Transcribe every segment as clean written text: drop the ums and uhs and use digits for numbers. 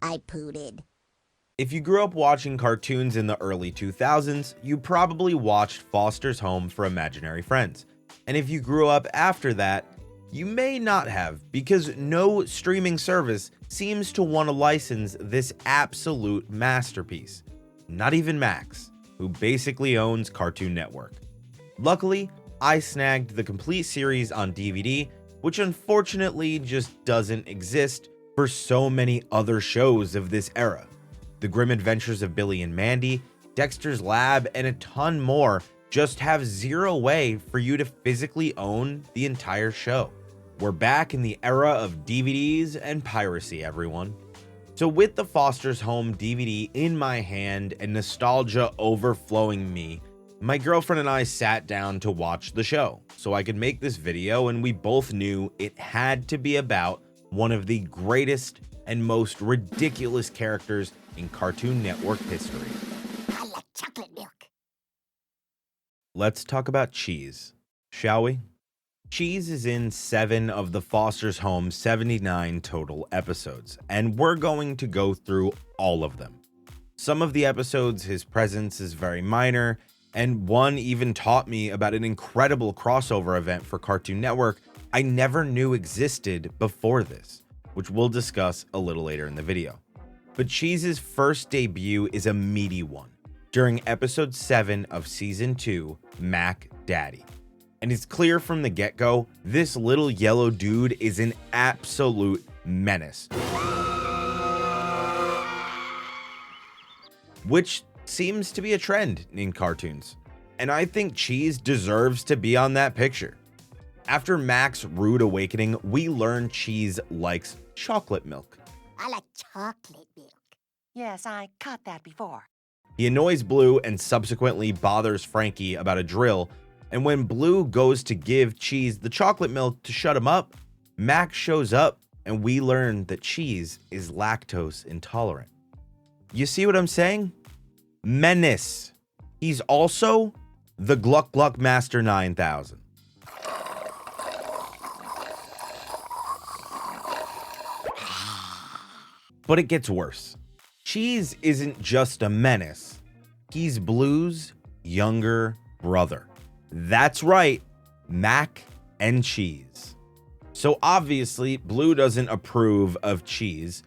I pooted. If you grew up watching cartoons in the early 2000s, you probably watched Foster's Home for Imaginary Friends. And if you grew up after that, you may not have, because no streaming service seems to want to license this absolute masterpiece. Not even Max, who basically owns Cartoon Network. Luckily, I snagged the complete series on DVD, which unfortunately just doesn't exist for so many other shows of this era. The Grim Adventures of Billy and Mandy, Dexter's Lab, and a ton more just have zero way for you to physically own the entire show. We're back in the era of DVDs and piracy, everyone. So with the Foster's Home DVD in my hand and nostalgia overflowing me, my girlfriend and I sat down to watch the show so I could make this video, and we both knew it had to be about one of the greatest and most ridiculous characters in Cartoon Network history. I like chocolate milk. Let's talk about Cheese, shall we? Cheese is in 7 of the Foster's Home 79 total episodes, and we're going to go through all of them. Some of the episodes, his presence is very minor, and one even taught me about an incredible crossover event for Cartoon Network I never knew existed before this, which we'll discuss a little later in the video. But Cheese's first debut is a meaty one, during episode 7 of season 2, Mac Daddy. And it's clear from the get-go, this little yellow dude is an absolute menace. Which seems to be a trend in cartoons. And I think Cheese deserves to be on that picture. After Mac's rude awakening, we learn Cheese likes chocolate milk. I like chocolate milk. Yes, I caught that before. He annoys Blue and subsequently bothers Frankie about a drill, and when Blue goes to give Cheese the chocolate milk to shut him up, Mac shows up and we learn that Cheese is lactose intolerant. You see what I'm saying? Menace. He's also the Gluck Gluck Master 9000. But it gets worse. Cheese isn't just a menace. He's Blue's younger brother. That's right, Mac and Cheese. So obviously, Blue doesn't approve of Cheese,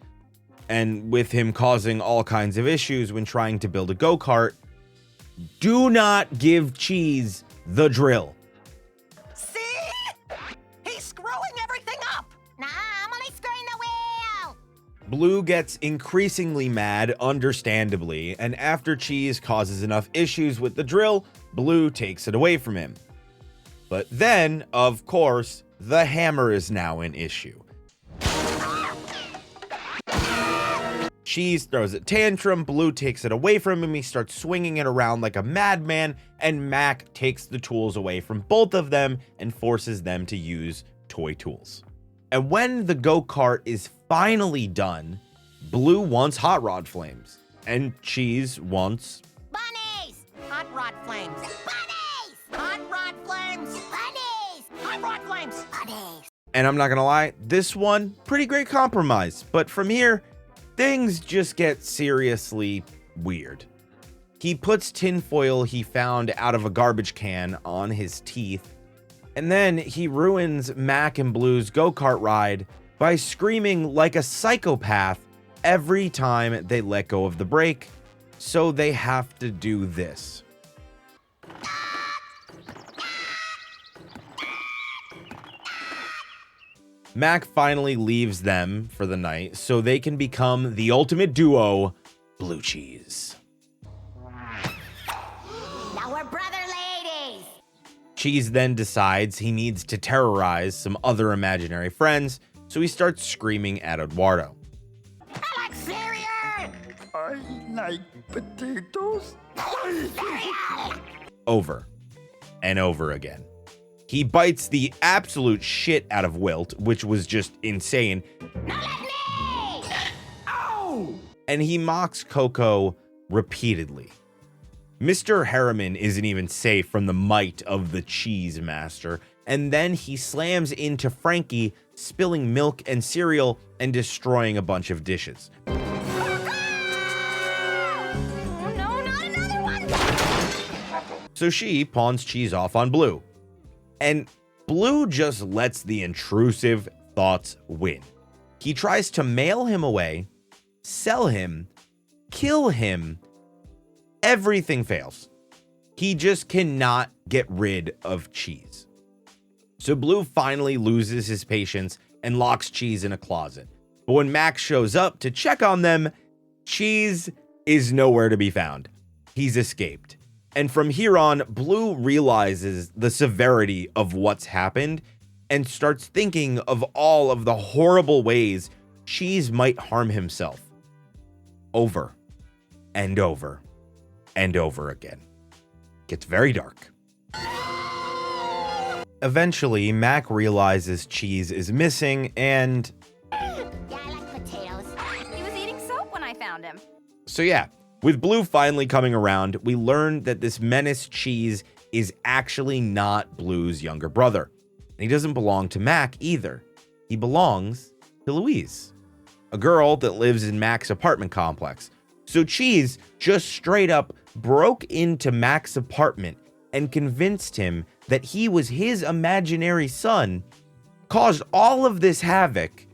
and with him causing all kinds of issues when trying to build a go-kart, do not give Cheese the drill. See? He's screwing everything up! Nah, I'm only screwing the wheel. Blue gets increasingly mad, understandably, and after Cheese causes enough issues with the drill, Blue takes it away from him. But then, of course, the hammer is now an issue. Cheese throws a tantrum, Blue takes it away from him, he starts swinging it around like a madman, and Mac takes the tools away from both of them and forces them to use toy tools. And when the go-kart is finally done, Blue wants hot rod flames, and Cheese wants Bunnies! Hot rod flames! Bunnies! Hot rod flames! Bunnies! Hot rod flames! Bunnies! And I'm not gonna lie, this one, pretty great compromise. But from here, things just get seriously weird. He puts tinfoil he found out of a garbage can on his teeth, and then he ruins Mac and Blue's go-kart ride by screaming like a psychopath every time they let go of the brake, so they have to do this. Mac finally leaves them for the night so they can become the ultimate duo, Blue Cheese. Now we're brother ladies. Cheese then decides he needs to terrorize some other imaginary friends, so he starts screaming at Eduardo. I like cereal. I like potatoes. Cereal. Over and over again. He bites the absolute shit out of Wilt, which was just insane. Not like me. Ow! And he mocks Coco repeatedly. Mr. Harriman isn't even safe from the might of the Cheese Master, and then he slams into Frankie, spilling milk and cereal and destroying a bunch of dishes. So she pawns Cheese off on Blue. And Blue just lets the intrusive thoughts win. He tries to mail him away, sell him, kill him. Everything fails. He just cannot get rid of Cheese. So Blue finally loses his patience and locks Cheese in a closet. But when Max shows up to check on them, Cheese is nowhere to be found. He's escaped. And from here on, Blue realizes the severity of what's happened and starts thinking of all of the horrible ways Cheese might harm himself. Over and over and over again. Gets very dark. Eventually, Mac realizes Cheese is missing and... Yeah, I like potatoes. He was eating soap when I found him. So yeah, with Blue finally coming around, we learn that this menace Cheese is actually not Blue's younger brother. And he doesn't belong to Mac either. He belongs to Louise, a girl that lives in Mac's apartment complex. So Cheese just straight up broke into Mac's apartment and convinced him that he was his imaginary son, caused all of this havoc,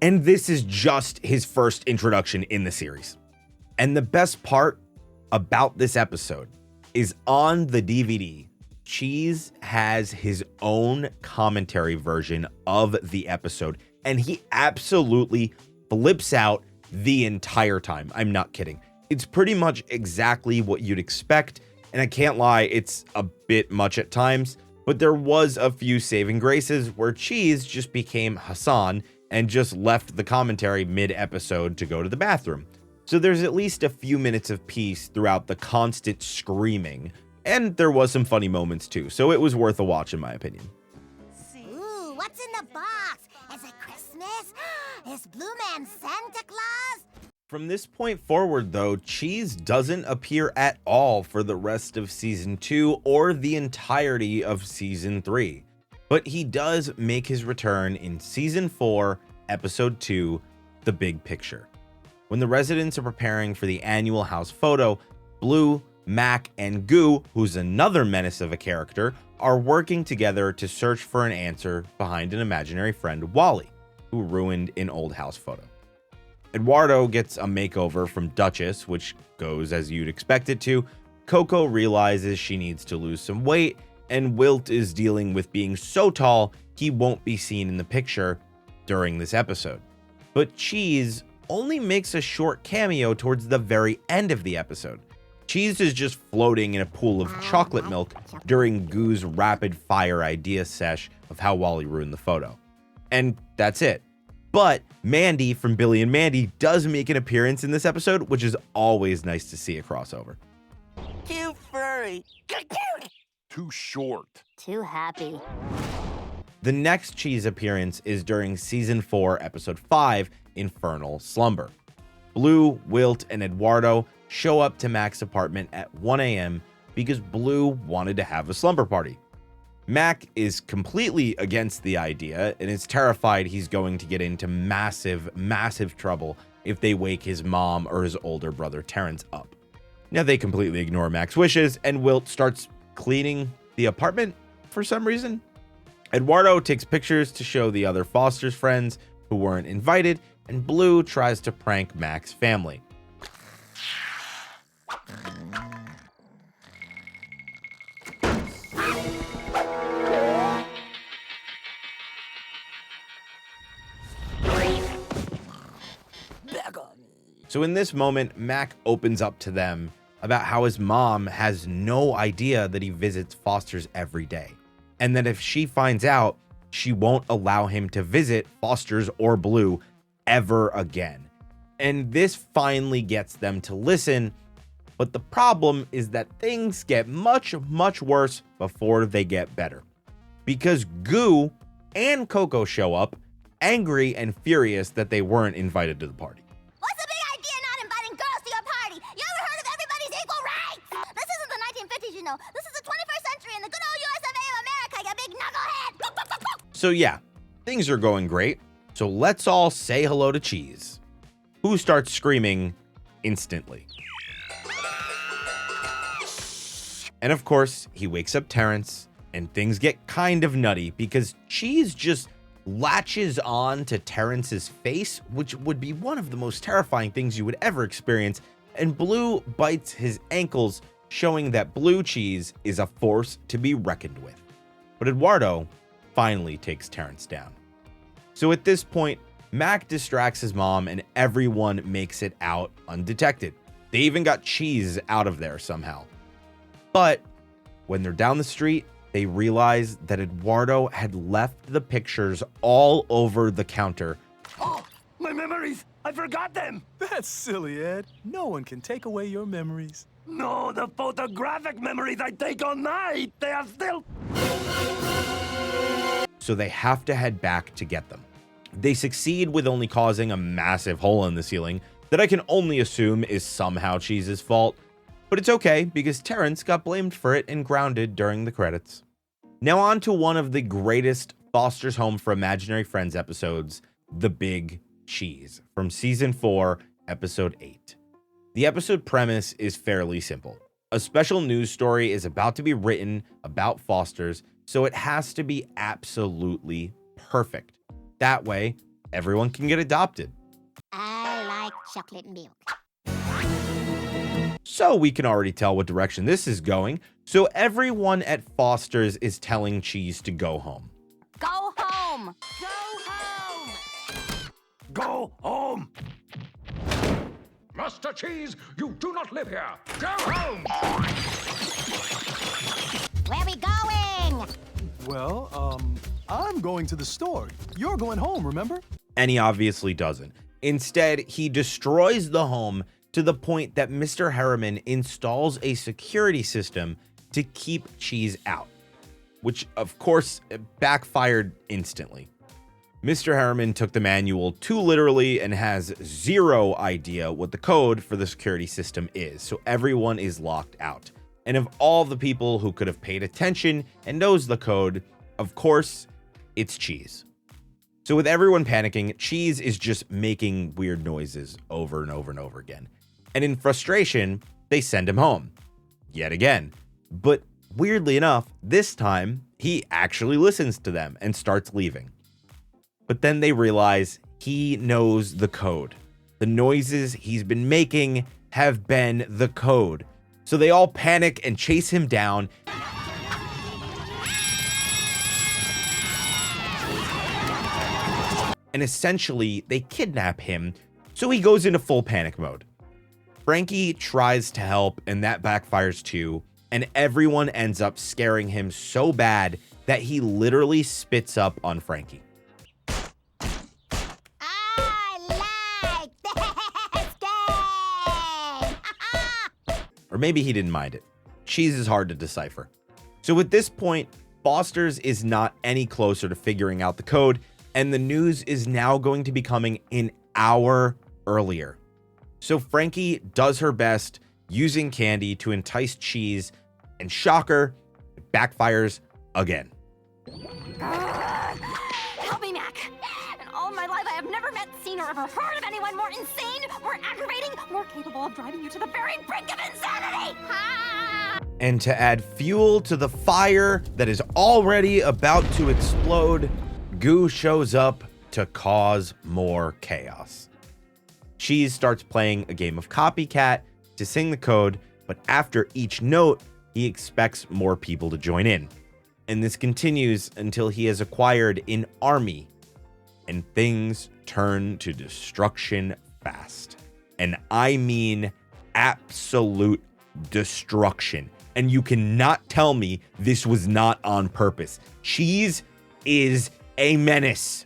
and this is just his first introduction in the series. And the best part about this episode is on the DVD, Cheese has his own commentary version of the episode, and he absolutely flips out the entire time. I'm not kidding. It's pretty much exactly what you'd expect, and I can't lie, it's a bit much at times, but there was a few saving graces where Cheese just became Hassan and just left the commentary mid-episode to go to the bathroom. So there's at least a few minutes of peace throughout the constant screaming, and there was some funny moments too, so it was worth a watch in my opinion. Ooh, what's in the box? Is it Christmas? Is Blue Man Santa Claus? From this point forward, though, Cheese doesn't appear at all for the rest of Season 2 or the entirety of Season 3. But he does make his return in Season 4, Episode 2, The Big Picture. When the residents are preparing for the annual house photo, Blue, Mac, and Goo, who's another menace of a character, are working together to search for an answer behind an imaginary friend, Wally, who ruined an old house photo. Eduardo gets a makeover from Duchess, which goes as you'd expect it to. Coco realizes she needs to lose some weight, and Wilt is dealing with being so tall he won't be seen in the picture during this episode. But Cheese only makes a short cameo towards the very end of the episode. Cheese is just floating in a pool of chocolate milk during Goo's rapid fire idea sesh of how Wally ruined the photo. And that's it. But Mandy from Billy and Mandy does make an appearance in this episode, which is always nice to see a crossover. Cute furry. Too short. Too happy. The next Cheese appearance is during Season 4, Episode 5, Infernal Slumber. Blue, Wilt, and Eduardo show up to Mac's apartment at 1 a.m. because Blue wanted to have a slumber party. Mac is completely against the idea and is terrified he's going to get into massive trouble if they wake his mom or his older brother Terrence up. Now they completely ignore Mac's wishes and Wilt starts cleaning the apartment for some reason. Eduardo takes pictures to show the other Foster's friends who weren't invited, and Blue tries to prank Mac's family. So in this moment, Mac opens up to them about how his mom has no idea that he visits Foster's every day, and that if she finds out, she won't allow him to visit Foster's or Blue ever again. And this finally gets them to listen, but the problem is that things get much worse before they get better. Because Goo and Coco show up, angry and furious that they weren't invited to the party. What's the big idea not inviting girls to your party? You ever heard of everybody's equal rights? This isn't the 1950s, you know. This is the 21st century in the good old US of A of America, you big knucklehead. So yeah, things are going great. So let's all say hello to Cheese, who starts screaming instantly. And of course, he wakes up Terrence, and things get kind of nutty because Cheese just latches on to Terrence's face, which would be one of the most terrifying things you would ever experience, and Blue bites his ankles, showing that Blue Cheese is a force to be reckoned with. But Eduardo finally takes Terrence down. So at this point, Mac distracts his mom and everyone makes it out undetected. They even got Cheese out of there somehow. But when they're down the street, they realize that Eduardo had left the pictures all over the counter. Oh, my memories! I forgot them! That's silly, Ed. No one can take away your memories. No, the photographic memories I take all night! They are still... So they have to head back to get them. They succeed with only causing a massive hole in the ceiling that I can only assume is somehow Cheese's fault. But it's okay because Terrence got blamed for it and grounded during the credits. Now on to one of the greatest Foster's Home for Imaginary Friends episodes, The Big Cheese, from Season 4, Episode 8. The episode premise is fairly simple. A special news story is about to be written about Foster's, so it has to be absolutely perfect. That way, everyone can get adopted. I like chocolate milk. So we can already tell what direction this is going. So everyone at Foster's is telling Cheese to go home. Go home! Go home! Go home! Master Cheese, you do not live here. Go home! Where we going? Well, I'm going to the store. You're going home, remember? And he obviously doesn't. Instead, he destroys the home to the point that Mr. Harriman installs a security system to keep Cheese out, which of course backfired instantly. Mr. Harriman took the manual too literally and has zero idea what the code for the security system is, so everyone is locked out. And of all the people who could have paid attention and knows the code, of course, it's Cheese. So with everyone panicking, Cheese is just making weird noises over and over and over again. And in frustration, they send him home. Yet again. But weirdly enough, this time, he actually listens to them and starts leaving. But then they realize he knows the code. The noises he's been making have been the code. So they all panic and chase him down. And essentially, they kidnap him, so he goes into full panic mode. Frankie tries to help, and that backfires too, and everyone ends up scaring him so bad that he literally spits up on Frankie. I like this game! Or maybe he didn't mind it. Cheese is hard to decipher. So at this point, Foster's is not any closer to figuring out the code, and the news is now going to be coming an hour earlier. So Frankie does her best using candy to entice Cheese, and shocker, it backfires again. Help me, Mac. In all my life, I have never met, seen, or ever heard of anyone more insane, more aggravating, more capable of driving you to the very brink of insanity. And to add fuel to the fire that is already about to explode, Goo shows up to cause more chaos. Cheese starts playing a game of copycat to sing the code, but after each note, he expects more people to join in. And this continues until he has acquired an army, and things turn to destruction fast. And I mean absolute destruction. And you cannot tell me this was not on purpose. Cheese is a menace.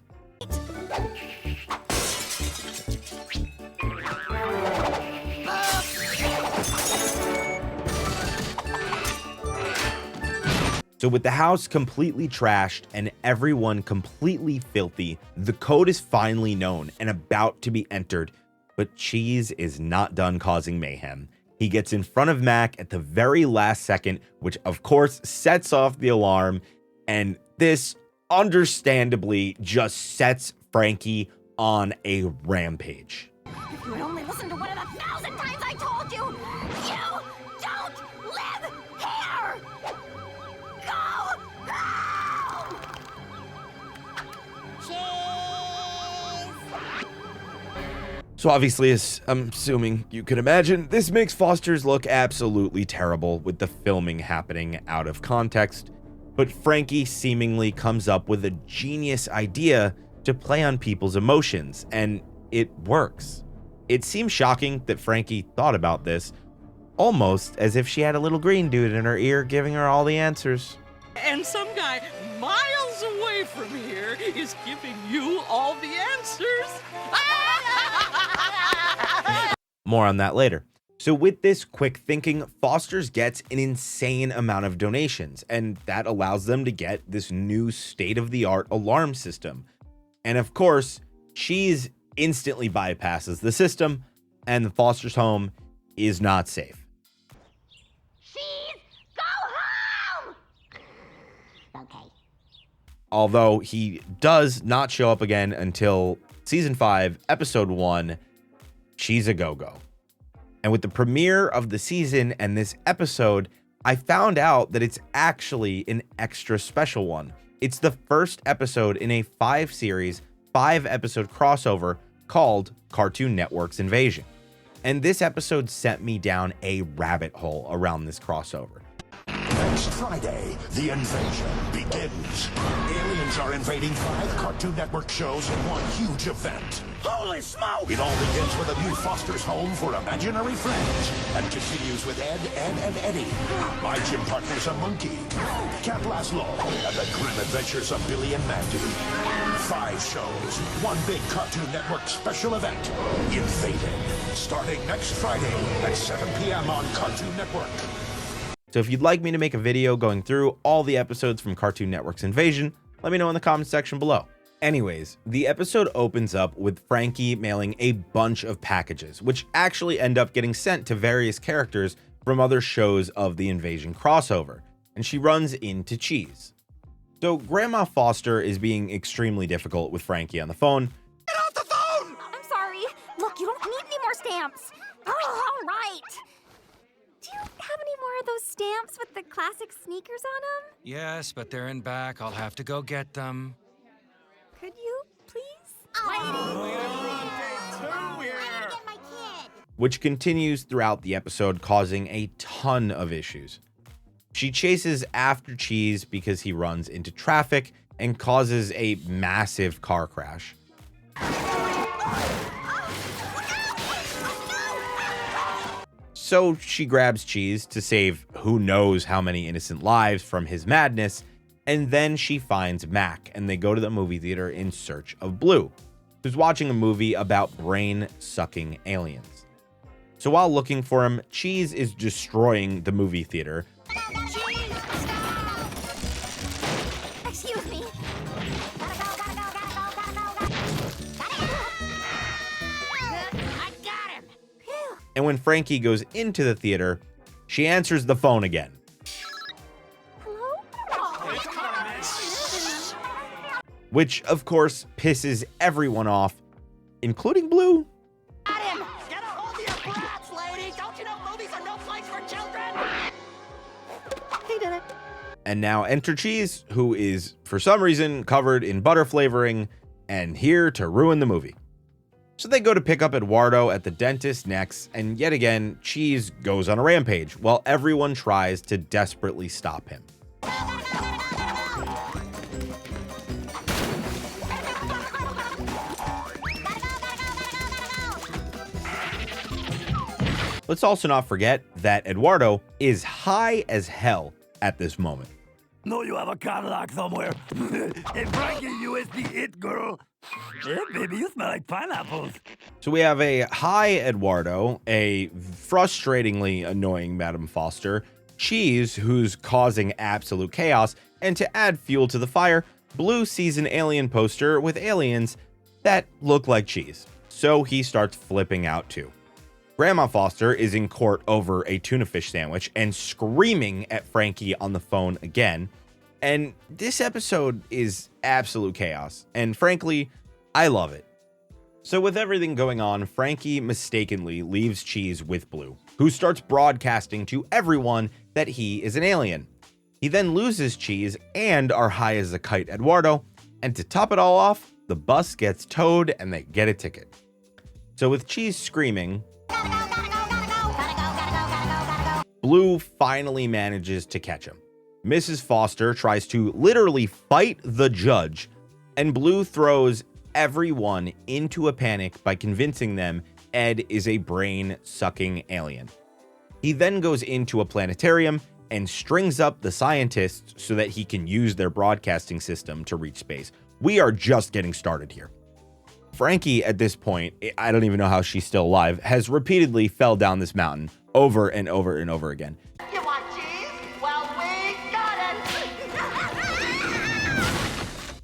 So with the house completely trashed and everyone completely filthy, the code is finally known and about to be entered, but Cheese is not done causing mayhem. He gets in front of Mac at the very last second, which of course sets off the alarm, and this understandably just sets Frankie on a rampage. If you had only listened to one of the 1,000 times I told you, you don't live here! So obviously, as I'm assuming you can imagine, this makes Foster's look absolutely terrible with the filming happening out of context. But Frankie seemingly comes up with a genius idea to play on people's emotions, and it works. It seems shocking that Frankie thought about this, almost as if she had a little green dude in her ear giving her all the answers. And some guy miles away from here is giving you all the answers. More on that later. So with this quick thinking, Foster's gets an insane amount of donations, and that allows them to get this new state-of-the-art alarm system. And of course, Cheese instantly bypasses the system, and the Foster's home is not safe. Cheese, go home! Okay. Although he does not show up again until season 5, episode 1, She's a Go-Go. And with the premiere of the season and this episode, I found out that it's actually an extra special one. It's the first episode in a 5-series, 5-episode crossover called Cartoon Network's Invasion. And this episode sent me down a rabbit hole around this crossover. Next Friday, the invasion begins. Aliens are invading 5 Cartoon Network shows in one huge event. Holy smoke! It all begins with a new Foster's Home for Imaginary Friends and continues with Ed, and Eddie. My gym partner's a monkey, Cat Laszlo, and the grim adventures of Billy and Mandy. 5 shows, one big Cartoon Network special event, Invaded, starting next Friday at 7 p.m. on Cartoon Network. So if you'd like me to make a video going through all the episodes from Cartoon Network's Invasion, let me know in the comments section below. Anyways, the episode opens up with Frankie mailing a bunch of packages, which actually end up getting sent to various characters from other shows of the Invasion crossover, and she runs into Cheese. So Grandma Foster is being extremely difficult with Frankie on the phone. Get off the phone! I'm sorry. Look, you don't need any more stamps. Oh, all right. Do you have any more of those stamps with the classic sneakers on them? Yes, but they're in back. I'll have to go get them. Could you, please? I wanna get my kid. Which continues throughout the episode, causing a ton of issues. She chases after Cheese because he runs into traffic and causes a massive car crash. So she grabs Cheese to save who knows how many innocent lives from his madness, and then she finds Mac, and they go to the movie theater in search of Blue, who's watching a movie about brain-sucking aliens. So while looking for him, Cheese is destroying the movie theater. Excuse me. Gotta go. I got him. Phew. And when Frankie goes into the theater, she answers the phone again. Which, of course, pisses everyone off, including Blue. Got him! Get a hold of your brats, lady! Don't you know movies are no place for children? He did it. And now enter Cheese, who is, for some reason, covered in butter flavoring and here to ruin the movie. So they go to pick up Eduardo at the dentist next, and yet again, Cheese goes on a rampage while everyone tries to desperately stop him. Let's also not forget that Eduardo is high as hell at this moment. No, you have a Cadillac somewhere. Hey, Frankie, you is the it girl. Yeah, baby, you smell like pineapples. So we have a high Eduardo, a frustratingly annoying Madame Foster, Cheese, who's causing absolute chaos, and to add fuel to the fire, Blue sees an alien poster with aliens that look like Cheese. So he starts flipping out too. Grandma Foster is in court over a tuna fish sandwich and screaming at Frankie on the phone again. And this episode is absolute chaos. And frankly, I love it. So with everything going on, Frankie mistakenly leaves Cheese with Blue, who starts broadcasting to everyone that he is an alien. He then loses Cheese and our high as a kite Eduardo. And to top it all off, the bus gets towed and they get a ticket. So with Cheese screaming, Gotta go, gotta go, gotta go. Gotta go, gotta go, gotta go, gotta go. Blue finally manages to catch him. Mrs. Foster tries to literally fight the judge, and Blue throws everyone into a panic by convincing them Ed is a brain-sucking alien. He then goes into a planetarium and strings up the scientists so that he can use their broadcasting system to reach space. We are just getting started here. Frankie, at this point, I don't even know how she's still alive, has repeatedly fell down this mountain over and over and over again. You want cheese? Well, we got it!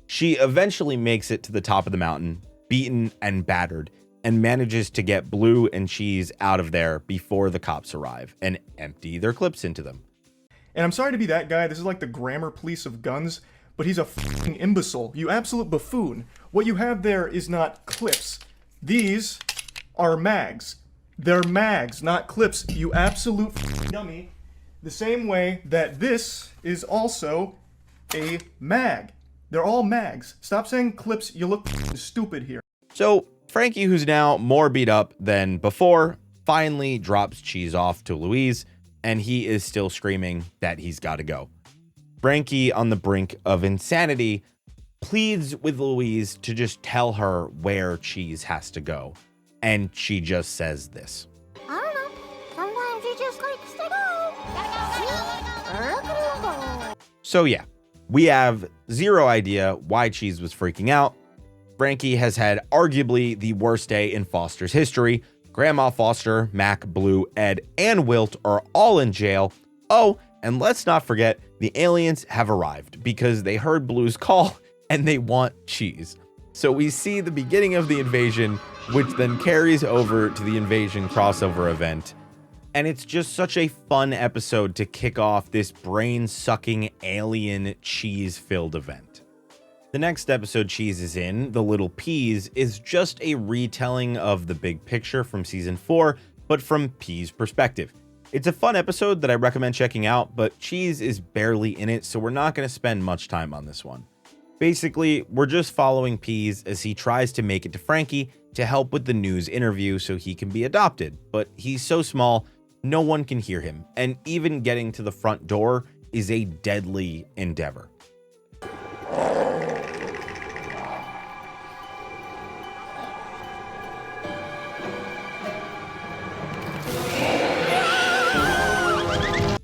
She eventually makes it to the top of the mountain, beaten and battered, and manages to get Blue and Cheese out of there before the cops arrive and empty their clips into them. And I'm sorry to be that guy, this is like the grammar police of guns, but he's a f***ing imbecile. You absolute buffoon. What you have there is not clips. These are mags. They're mags, not clips, you absolute f***ing dummy. The same way that this is also a mag. They're all mags. Stop saying clips, you look f***ing stupid here. So Frankie, who's now more beat up than before, finally drops Cheese off to Louise, and he is still screaming that he's got to go. Frankie, on the brink of insanity, pleads with Louise to just tell her where Cheese has to go. And she just says this. I don't know. Sometimes he just likes to go. Gotta go. So yeah, we have zero idea why Cheese was freaking out. Frankie has had arguably the worst day in Foster's history. Grandma Foster, Mac, Blue, Ed, and Wilt are all in jail. Oh, and let's not forget, the aliens have arrived because they heard Blue's call and they want Cheese. So we see the beginning of the invasion, which then carries over to the invasion crossover event. And it's just such a fun episode to kick off this brain-sucking alien cheese-filled event. The next episode Cheese is in, The Little Peas, is just a retelling of the big picture from season 4, but from Peas' perspective. It's a fun episode that I recommend checking out, but Cheese is barely in it, so we're not going to spend much time on this one. Basically, we're just following Peas as he tries to make it to Frankie to help with the news interview so he can be adopted, but he's so small, no one can hear him, and even getting to the front door is a deadly endeavor.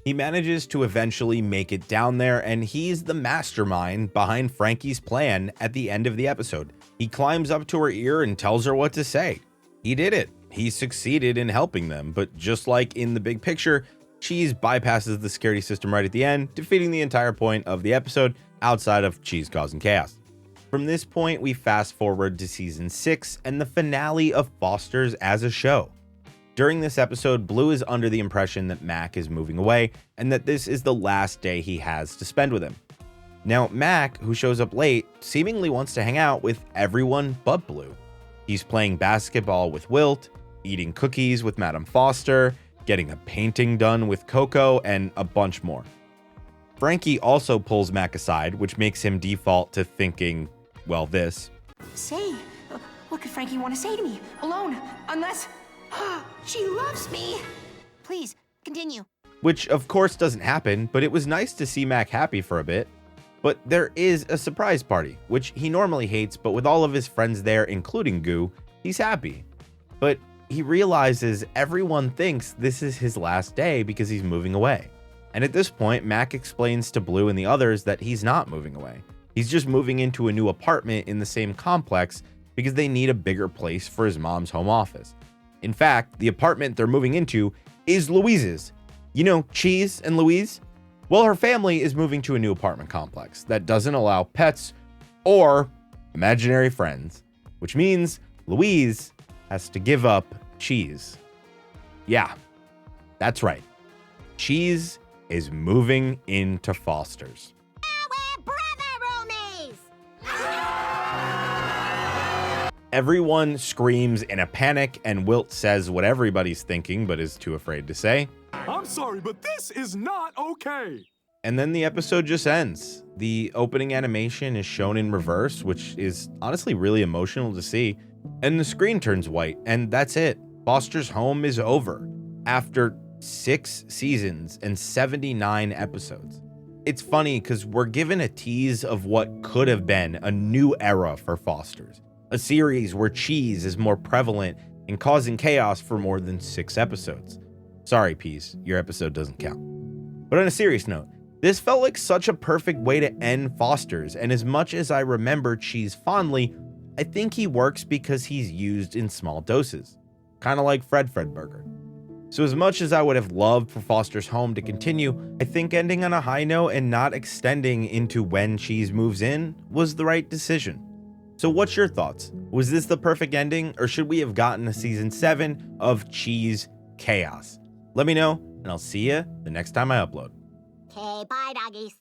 He manages to eventually make it down there, and he's the mastermind behind Frankie's plan at the end of the episode. He climbs up to her ear and tells her what to say. He did it. He succeeded in helping them, but just like in the big picture, Cheese bypasses the security system right at the end, defeating the entire point of the episode outside of Cheese causing chaos. From this point, we fast forward to season 6 and the finale of Foster's as a show. During this episode, Blue is under the impression that Mac is moving away and that this is the last day he has to spend with him. Now, Mac, who shows up late, seemingly wants to hang out with everyone but Blue. He's playing basketball with Wilt, eating cookies with Madame Foster, getting a painting done with Coco, and a bunch more. Frankie also pulls Mac aside, which makes him default to thinking, well, this. Say, what could Frankie want to say to me? Alone, unless she loves me. Please, continue. Which of course doesn't happen, but it was nice to see Mac happy for a bit. But there is a surprise party, which he normally hates, but with all of his friends there, including Goo, he's happy. But he realizes everyone thinks this is his last day because he's moving away. And at this point, Mac explains to Blue and the others that he's not moving away. He's just moving into a new apartment in the same complex because they need a bigger place for his mom's home office. In fact, the apartment they're moving into is Louise's. You know, Cheese and Louise? Well, her family is moving to a new apartment complex that doesn't allow pets or imaginary friends, which means Louise has to give up Cheese. Yeah, that's right. Cheese is moving into Foster's. We're brother roomies! Everyone screams in a panic, and Wilt says what everybody's thinking but is too afraid to say. I'm sorry, but this is not okay. And then the episode just ends. The opening animation is shown in reverse, which is honestly really emotional to see. And the screen turns white, and that's it. Foster's Home is over after 6 seasons and 79 episodes. It's funny because we're given a tease of what could have been a new era for Foster's, a series where cheese is more prevalent and causing chaos for more than 6 episodes. Sorry, Peas, your episode doesn't count. But on a serious note, this felt like such a perfect way to end Foster's, and as much as I remember cheese fondly, I think he works because he's used in small doses, kind of like Fred Burger. So as much as I would have loved for Foster's Home to continue, I think ending on a high note and not extending into when cheese moves in was the right decision. So what's your thoughts? Was this the perfect ending, or should we have gotten a season 7 of Cheese Chaos? Let me know, and I'll see you the next time I upload. Okay, bye, doggies.